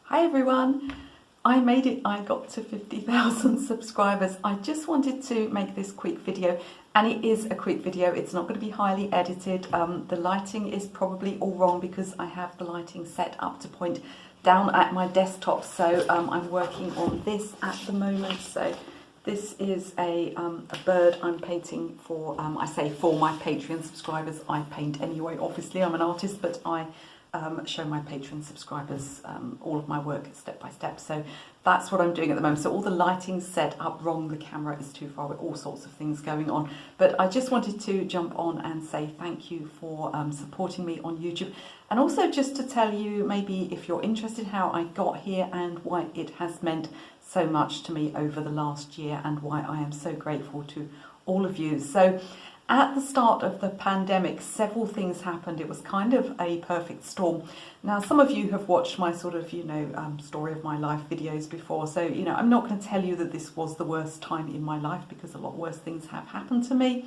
Hi everyone, I made it. I got to 50,000 subscribers. I just wanted to make this quick video, and it is a quick video. It's not going to be highly edited. The lighting is probably all wrong because I have the lighting set up to point down at my desktop, so I'm working on this at the moment. So this is a bird I'm painting for, I say for my Patreon subscribers. I paint anyway, obviously I'm an artist, but I show my Patreon subscribers all of my work step by step. So that's what I'm doing at the moment. So all the lighting's set up wrong, the camera is too far, with all sorts of things going on. But I just wanted to jump on and say thank you for supporting me on YouTube. And also just to tell you, maybe if you're interested, how I got here and why it has meant so much to me over the last year and why I am so grateful to all of you. So at the start of the pandemic, several things happened. It was kind of a perfect storm. Now, some of you have watched my sort of, story of my life videos before. So, I'm not going to tell you that this was the worst time in my life, because a lot worse things have happened to me.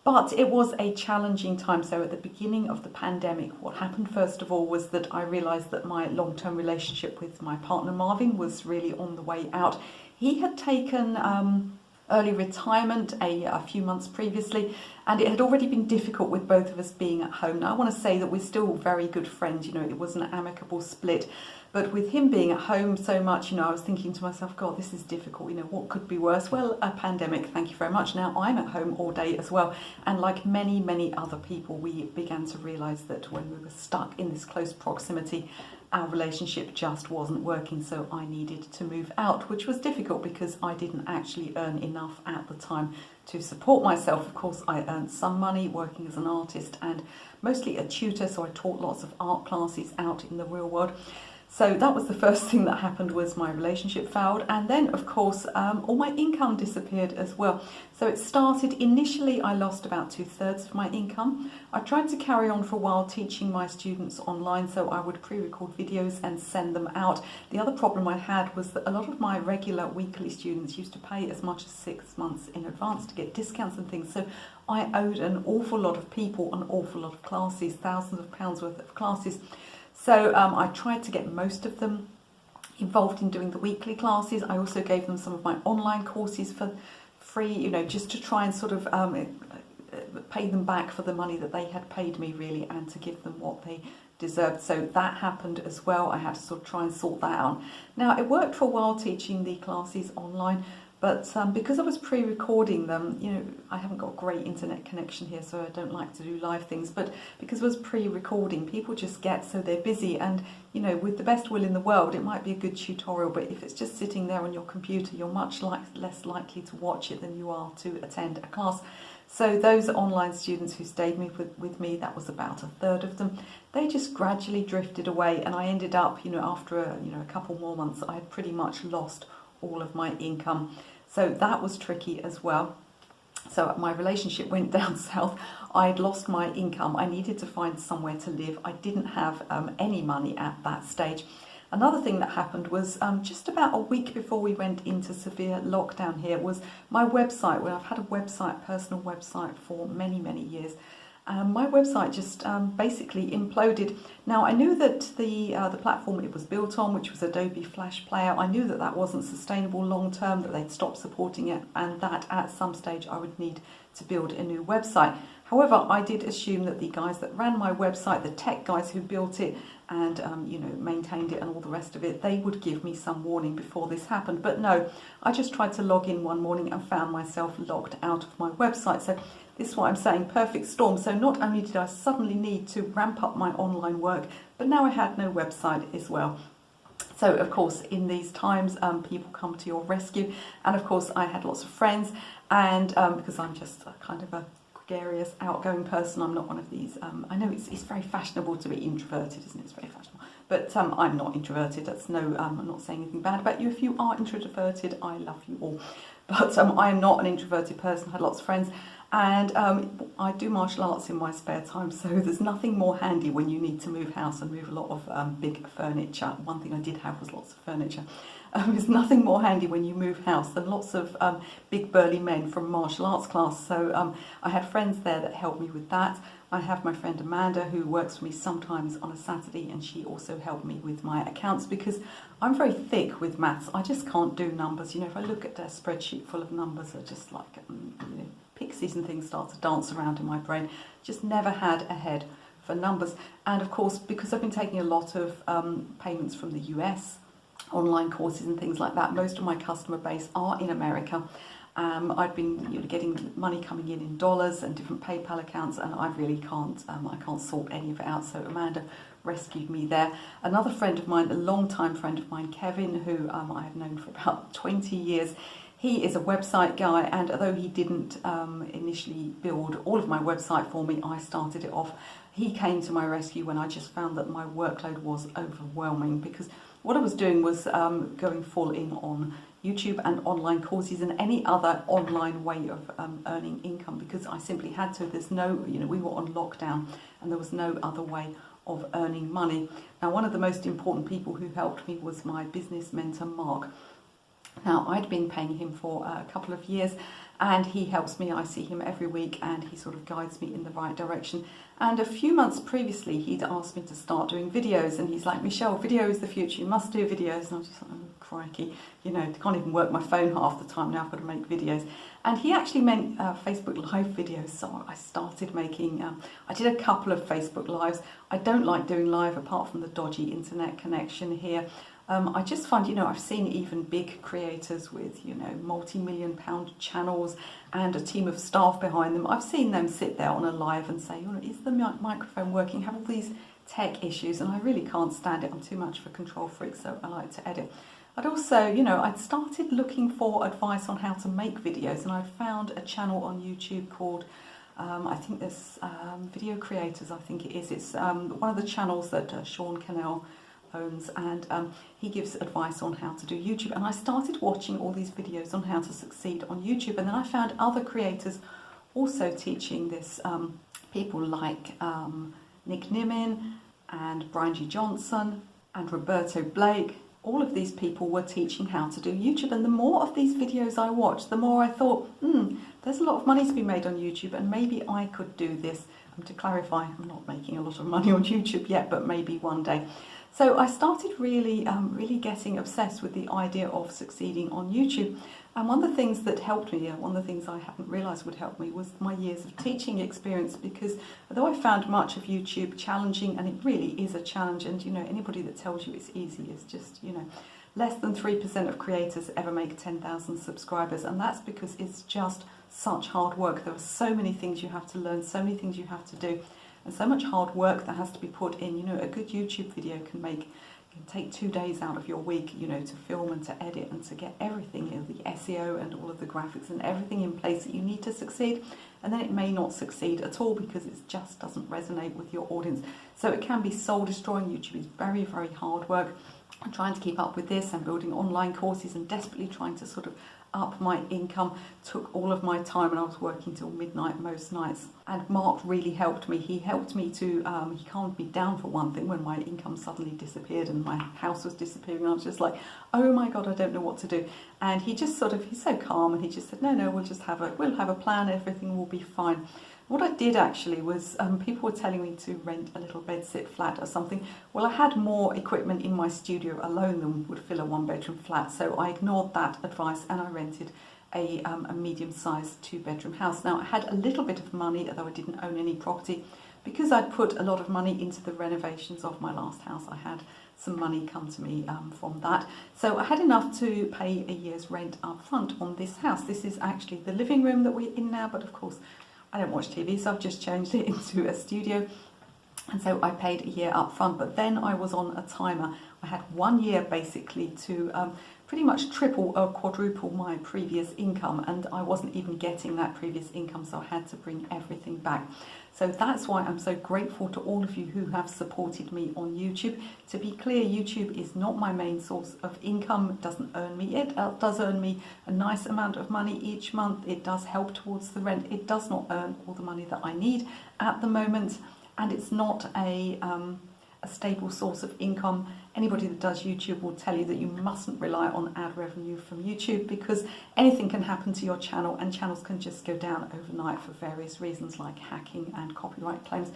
But it was a challenging time. So at the beginning of the pandemic, what happened first of all was that I realised that my long-term relationship with my partner Marvin was really on the way out. He had taken early retirement a few months previously, and it had already been difficult with both of us being at home. Now, I want to say that we're still very good friends, it was an amicable split, but with him being at home so much, I was thinking to myself, God, this is difficult, what could be worse? Well, a pandemic, thank you very much. Now I'm at home all day as well, and like many other people, we began to realise that when we were stuck in this close proximity, our relationship just wasn't working. So I needed to move out, which was difficult because I didn't actually earn enough at the time to support myself. Of course, I earned some money working as an artist and mostly a tutor, so I taught lots of art classes out in the real world. So that was the first thing that happened, was my relationship failed. And then, of course, all my income disappeared as well. So it started, initially I lost about 2/3 of my income. I tried to carry on for a while teaching my students online, so I would pre-record videos and send them out. The other problem I had was that a lot of my regular weekly students used to pay as much as 6 months in advance to get discounts and things. So I owed an awful lot of people an awful lot of classes, thousands of pounds worth of classes. So I tried to get most of them involved in doing the weekly classes. I also gave them some of my online courses for free, just to try and sort of pay them back for the money that they had paid me, really, and to give them what they deserved. So that happened as well. I had to sort of try and sort that out. Now, it worked for a while teaching the classes online, but because I was pre-recording them, I haven't got a great internet connection here, so I don't like to do live things, but because I was pre-recording, people just get so they're busy, and with the best will in the world, it might be a good tutorial, but if it's just sitting there on your computer, you're much less likely to watch it than you are to attend a class. So those online students who stayed with me, that was about 1/3 of them, they just gradually drifted away, and I ended up, after a couple more months, I had pretty much lost all of my income. So that was tricky as well. So my relationship went down south. I'd lost my income. I needed to find somewhere to live. I didn't have any money at that stage. Another thing that happened was just about a week before we went into severe lockdown here, was my website. Well, I've had a website, personal website, for many years. My website just basically imploded. Now, I knew that the platform it was built on, which was Adobe Flash Player, I knew that that wasn't sustainable long term, that they'd stop supporting it, and that at some stage I would need to build a new website. However, I did assume that the guys that ran my website, the tech guys who built it and maintained it and all the rest of it, they would give me some warning before this happened. But no, I just tried to log in one morning and found myself logged out of my website. So this is what I'm saying, perfect storm. So not only did I suddenly need to ramp up my online work, but now I had no website as well. So, of course, in these times, people come to your rescue. And, of course, I had lots of friends. And because I'm just kind of a gregarious, outgoing person, I'm not one of these. I know it's very fashionable to be introverted, isn't it? It's very fashionable. But I'm not introverted. That's I'm not saying anything bad about you. If you are introverted, I love you all. But I am not an introverted person. I had lots of friends. And I do martial arts in my spare time, so there's nothing more handy when you need to move house and move a lot of big furniture. One thing I did have was lots of furniture. There's nothing more handy when you move house than lots of big burly men from martial arts class. So I had friends there that helped me with that. I have my friend Amanda who works for me sometimes on a Saturday, and she also helped me with my accounts because I'm very thick with maths. I just can't do numbers. You know, if I look at a spreadsheet full of numbers, I just like, you know, pixies and things start to dance around in my brain. Just never had a head for numbers. And of course, because I've been taking a lot of payments from the US, online courses and things like that, most of my customer base are in America. I've been getting money coming in dollars and different PayPal accounts, and I really can't, I can't sort any of it out. So Amanda rescued me there. Another friend of mine, a long-time friend of mine, Kevin, who I have known for about 20 years, he is a website guy, and although he didn't initially build all of my website for me, I started it off. He came to my rescue when I just found that my workload was overwhelming, because what I was doing was going full in on YouTube and online courses and any other online way of earning income, because I simply had to. There's no, you know, we were on lockdown and there was no other way of earning money. Now, one of the most important people who helped me was my business mentor, Mark. Now, I'd been paying him for a couple of years, and he helps me. I see him every week, and he sort of guides me in the right direction. And a few months previously, he'd asked me to start doing videos, and he's like, Michelle, video is the future, you must do videos. And I'm just like, oh, crikey, you know, can't even work my phone half the time now, I've got to make videos. And he actually meant Facebook Live videos, so I started making, I did a couple of Facebook Lives. I don't like doing live apart from the dodgy internet connection here. I just find, you know, I've seen even big creators with, you know, multi-million-pound channels and a team of staff behind them. I've seen them sit there on a live and say, you know, is the microphone working? Have all these tech issues, and I really can't stand it. I'm too much of a control freak, so I like to edit. I'd also, you know, I'd started looking for advice on how to make videos, and I'd found a channel on YouTube called, I think there's Video Creators, I think it is. It's one of the channels that Sean Cannell owns, and he gives advice on how to do YouTube. And I started watching all these videos on how to succeed on YouTube, and then I found other creators also teaching this, people like Nick Nimin and Brian G. Johnson and Roberto Blake. All of these people were teaching how to do YouTube, and the more of these videos I watched, the more I thought, there's a lot of money to be made on YouTube, and maybe I could do this. To clarify, I'm not making a lot of money on YouTube yet, but maybe one day. So I started really getting obsessed with the idea of succeeding on YouTube. And one of the things that helped me, one of the things I hadn't realised would help me, was my years of teaching experience, because although I found much of YouTube challenging, and it really is a challenge, and you know, anybody that tells you it's easy is just, you know, less than 3% of creators ever make 10,000 subscribers, and that's because it's just such hard work. There are so many things you have to learn, so many things you have to do, and so much hard work that has to be put in. You know, a good YouTube video can take 2 days out of your week, you know, to film and to edit and to get everything, you know, the SEO and all of the graphics and everything in place that you need to succeed. And then it may not succeed at all because it just doesn't resonate with your audience. So it can be soul destroying. YouTube is very, very hard work. I'm trying to keep up with this and building online courses and desperately trying to sort of up my income took all of my time, and I was working till midnight most nights. And Mark really helped me. He helped me to, he calmed me down for one thing when my income suddenly disappeared and my house was disappearing. I was just like, oh my God, I don't know what to do. And he just sort of, he's so calm, and he just said, no, we'll have a plan, everything will be fine. What I did actually was, people were telling me to rent a little bedsit flat or something. Well, I had more equipment in my studio alone than would fill a one-bedroom flat, so I ignored that advice and I rented a medium-sized 2-bedroom house. Now, I had a little bit of money, although I didn't own any property, because I'd put a lot of money into the renovations of my last house. I had some money come to me from that. So I had enough to pay a year's rent up front on this house. This is actually the living room that we're in now, but of course, I don't watch TV, so I've just changed it into a studio. And so I paid a year up front, but then I was on a timer. I had 1 year basically to pretty much triple or quadruple my previous income, and I wasn't even getting that previous income, so I had to bring everything back. So that's why I'm so grateful to all of you who have supported me on YouTube. To be clear, YouTube is not my main source of income. It doesn't earn me. It does earn me a nice amount of money each month. It does help towards the rent. It does not earn all the money that I need at the moment, and it's not a stable source of income. Anybody that does YouTube will tell you that you mustn't rely on ad revenue from YouTube, because anything can happen to your channel, and channels can just go down overnight for various reasons like hacking and copyright claims.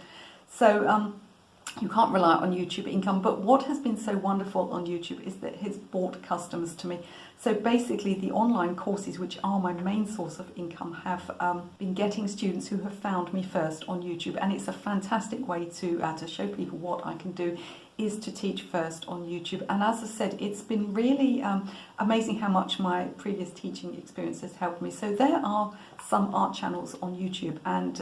So you can't rely on YouTube income. But what has been so wonderful on YouTube is that it's brought customers to me. So basically the online courses, which are my main source of income, have been getting students who have found me first on YouTube, and it's a fantastic way to show people what I can do, is to teach first on YouTube. And as I said, it's been really amazing how much my previous teaching experience has helped me. So there are some art channels on YouTube, and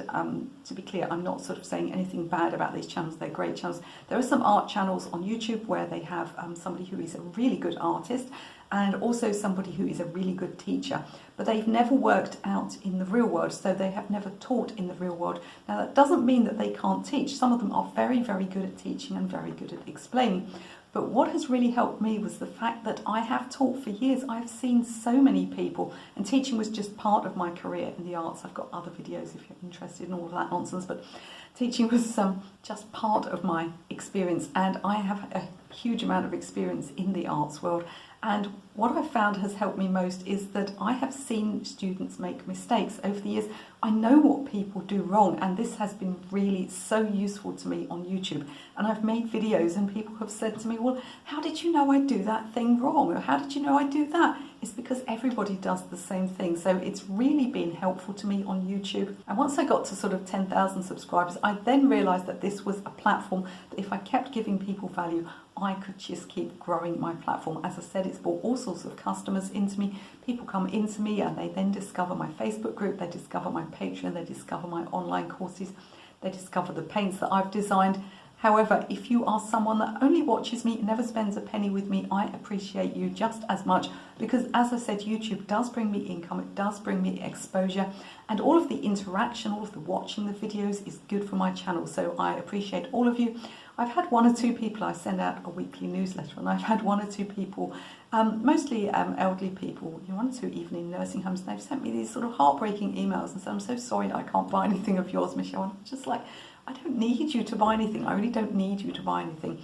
to be clear, I'm not sort of saying anything bad about these channels. They're great channels. There are some art channels on YouTube where they have somebody who is a really good artist, and also somebody who is a really good teacher, but they've never worked out in the real world, so they have never taught in the real world. Now that doesn't mean that they can't teach. Some of them are very, very good at teaching and very good at explaining. But what has really helped me was the fact that I have taught for years. I've seen so many people, and teaching was just part of my career in the arts. I've got other videos if you're interested in all of that nonsense, but teaching was just part of my experience, and I have a huge amount of experience in the arts world. And what I've found has helped me most is that I have seen students make mistakes over the years. I know what people do wrong, and this has been really so useful to me on YouTube. And I've made videos and people have said to me, well, how did you know I do that thing wrong? Or how did you know I do that? It's because everybody does the same thing. So it's really been helpful to me on YouTube. And once I got to sort of 10,000 subscribers, I then realised that this was a platform that if I kept giving people value, I could just keep growing my platform. As I said, it's brought all sorts of customers into me. People come into me and they then discover my Facebook group, they discover my Patreon, they discover my online courses, they discover the paints that I've designed. However, if you are someone that only watches me and never spends a penny with me, I appreciate you just as much, because as I said, YouTube does bring me income, it does bring me exposure, and all of the interaction, all of the watching the videos is good for my channel. So I appreciate all of you. I've had 1 or 2 people, I send out a weekly newsletter, and I've had 1 or 2 people, mostly elderly people, 1 or 2 even in nursing homes, and they've sent me these sort of heartbreaking emails and said, I'm so sorry that I can't buy anything of yours, Michelle. And I'm just like, I don't need you to buy anything. I really don't need you to buy anything.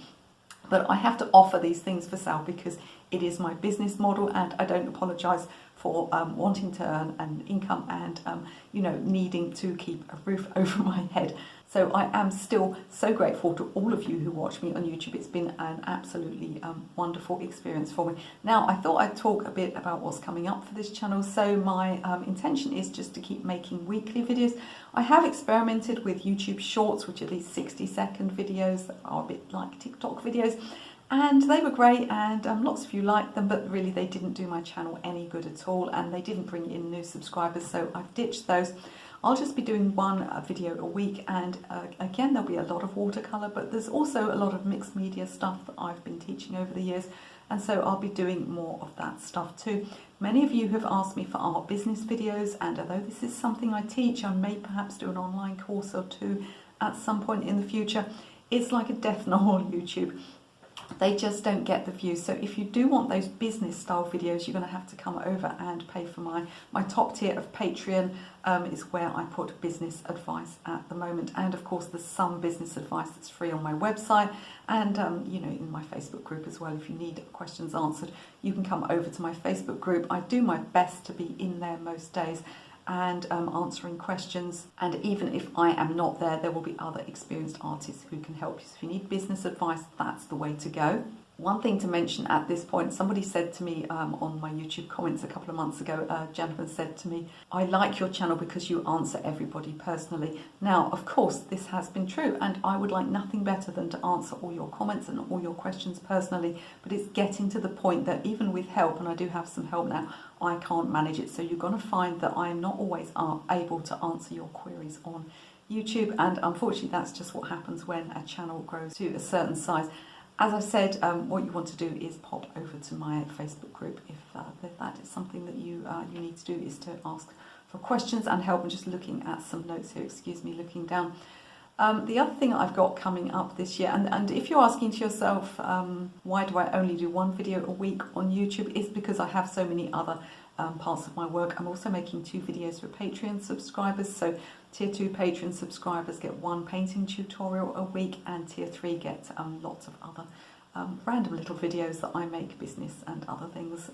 But I have to offer these things for sale because it is my business model, and I don't apologise for wanting to earn an income and needing to keep a roof over my head. So I am still so grateful to all of you who watch me on YouTube. It's been an absolutely wonderful experience for me. Now, I thought I'd talk a bit about what's coming up for this channel. So my intention is just to keep making weekly videos. I have experimented with YouTube Shorts, which are these 60-second videos that are a bit like TikTok videos. And they were great, and lots of you liked them, but really they didn't do my channel any good at all, and they didn't bring in new subscribers, so I've ditched those. I'll just be doing 1 video a week, and again there'll be a lot of watercolour, but there's also a lot of mixed media stuff that I've been teaching over the years, and so I'll be doing more of that stuff too. Many of you have asked me for art business videos, and although this is something I teach, I may perhaps do an online course or 2 at some point in the future. It's like a death knell on YouTube. They just don't get the views. So if you do want those business style videos, you're going to have to come over and pay for my top tier of Patreon. Is where I put business advice at the moment, and of course there's some business advice that's free on my website, and in my Facebook group as well. If you need questions answered, you can come over to my Facebook group. I do my best to be in there most days and answering questions, and even if I am not there, there will be other experienced artists who can help you. So if you need business advice, that's the way to go. One thing to mention at this point, somebody said to me on my YouTube comments a couple of months ago, a gentleman said to me, I like your channel because you answer everybody personally. Now, of course, this has been true, and I would like nothing better than to answer all your comments and all your questions personally, but it's getting to the point that even with help, and I do have some help now, I can't manage it. So you're going to find that I am not always able to answer your queries on YouTube, and unfortunately that's just what happens when a channel grows to a certain size. As I said, what you want to do is pop over to my Facebook group if that is something that you need to do, is to ask for questions and help. I'm just looking at some notes here, excuse me, looking down. The other thing I've got coming up this year, and if you're asking to yourself, why do I only do one video a week on YouTube, is because I have so many other parts of my work. I'm also making 2 videos for Patreon subscribers, so Tier 2 Patreon subscribers get 1 painting tutorial a week, and Tier 3 get lots of other random little videos that I make, business and other things,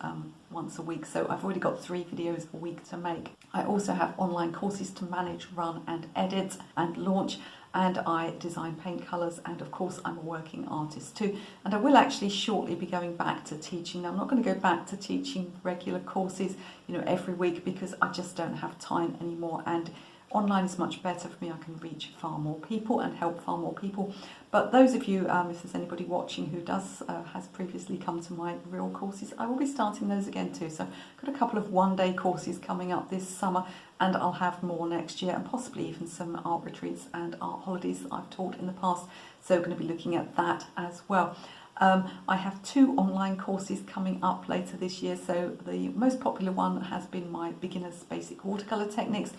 once a week. So I've already got 3 videos a week to make. I also have online courses to manage, run and edit and launch, and I design paint colours, and of course I'm a working artist too. And I will actually shortly be going back to teaching. Now, I'm not going to go back to teaching regular courses, you know, every week, because I just don't have time anymore, and online is much better for me. I can reach far more people and help far more people. But those of you, if there's anybody watching who has previously come to my real courses, I will be starting those again too. So I've got a couple of one-day courses coming up this summer, and I'll have more next year, and possibly even some art retreats and art holidays that I've taught in the past. So we're going to be looking at that as well. I have 2 online courses coming up later this year. So the most popular one has been my Beginner's Basic Watercolour Techniques.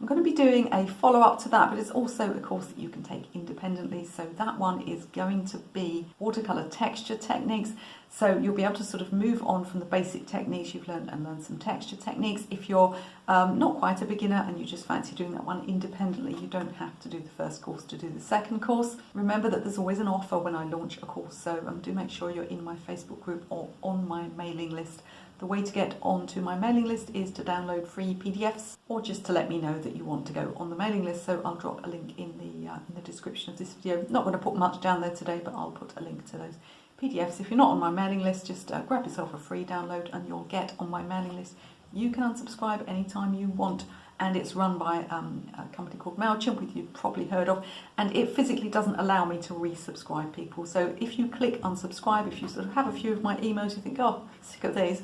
I'm going to be doing a follow-up to that, but it's also a course that you can take independently. So that one is going to be watercolour texture techniques. So you'll be able to sort of move on from the basic techniques you've learned and learn some texture techniques. If you're not quite a beginner and you just fancy doing that one independently, you don't have to do the first course to do the second course. Remember that there's always an offer when I launch a course, so do make sure you're in my Facebook group or on my mailing list. The way to get onto my mailing list is to download free PDFs, or just to let me know that you want to go on the mailing list. So I'll drop a link in the description of this video. Not going to put much down there today, but I'll put a link to those PDFs. If you're not on my mailing list, just grab yourself a free download and you'll get on my mailing list. You can unsubscribe anytime you want, and it's run by a company called MailChimp, which you've probably heard of, and it physically doesn't allow me to resubscribe people. So if you click unsubscribe, if you sort of have a few of my emails, you think, oh, sick of these,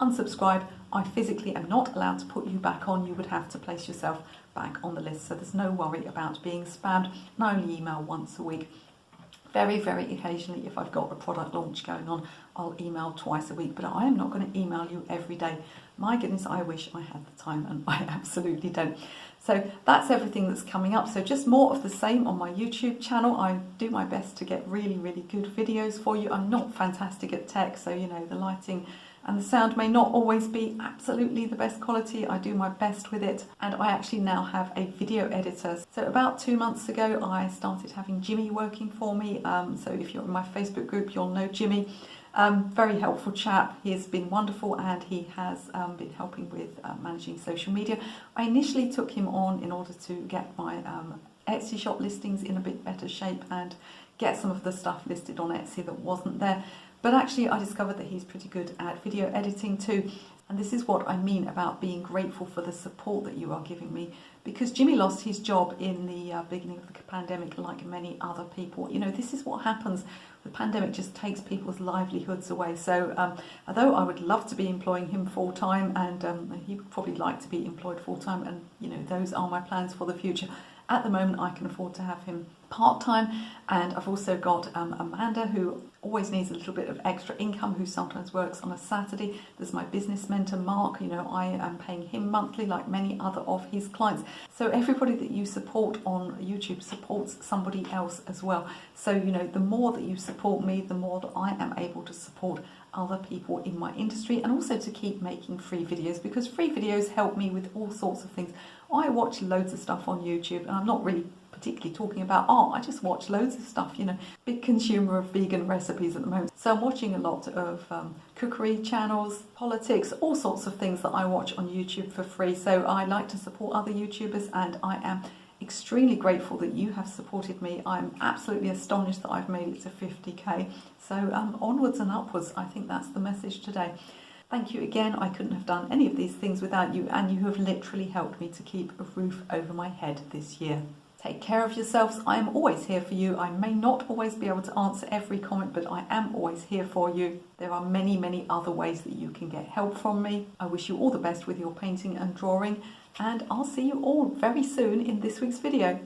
unsubscribe, I physically am not allowed to put you back on. You would have to place yourself back on the list. So there's no worry about being spammed, and I only email once a week. Very, very occasionally, if I've got a product launch going on, I'll email twice a week, but I am not going to email you every day. My goodness, I wish I had the time, and I absolutely don't. So that's everything that's coming up. So just more of the same on my YouTube channel. I do my best to get really, really good videos for you. I'm not fantastic at tech, so you know, the lighting and the sound may not always be absolutely the best quality. I do my best with it, and I actually now have a video editor. So about 2 months ago I started having Jimmy working for me. So if you're in my Facebook group, you'll know Jimmy. Very helpful chap. He has been wonderful, and he has been helping with managing social media. I initially took him on in order to get my Etsy shop listings in a bit better shape and get some of the stuff listed on Etsy that wasn't there. But actually I discovered that he's pretty good at video editing too. And this is what I mean about being grateful for the support that you are giving me, because Jimmy lost his job in the beginning of the pandemic, like many other people. You know, this is what happens. The pandemic just takes people's livelihoods away. So although I would love to be employing him full-time, and he would probably like to be employed full-time, and you know, those are my plans for the future. At the moment I can afford to have him part-time, and I've also got Amanda, who always needs a little bit of extra income, who sometimes works on a Saturday. There's my business mentor Mark, you know, I am paying him monthly like many other of his clients. So everybody that you support on YouTube supports somebody else as well. So you know, the more that you support me, the more that I am able to support other people in my industry, and also to keep making free videos, because free videos help me with all sorts of things. I watch loads of stuff on YouTube, and I'm not really particularly talking about art. I just watch loads of stuff, you know, big consumer of vegan recipes at the moment. So I'm watching a lot of cookery channels, politics, all sorts of things that I watch on YouTube for free. So I like to support other YouTubers, and I am extremely grateful that you have supported me. I'm absolutely astonished that I've made it to 50k. So onwards and upwards, I think that's the message today. Thank you again. I couldn't have done any of these things without you, and you have literally helped me to keep a roof over my head this year. Take care of yourselves. I am always here for you. I may not always be able to answer every comment, but I am always here for you. There are many, many other ways that you can get help from me. I wish you all the best with your painting and drawing, and I'll see you all very soon in this week's video.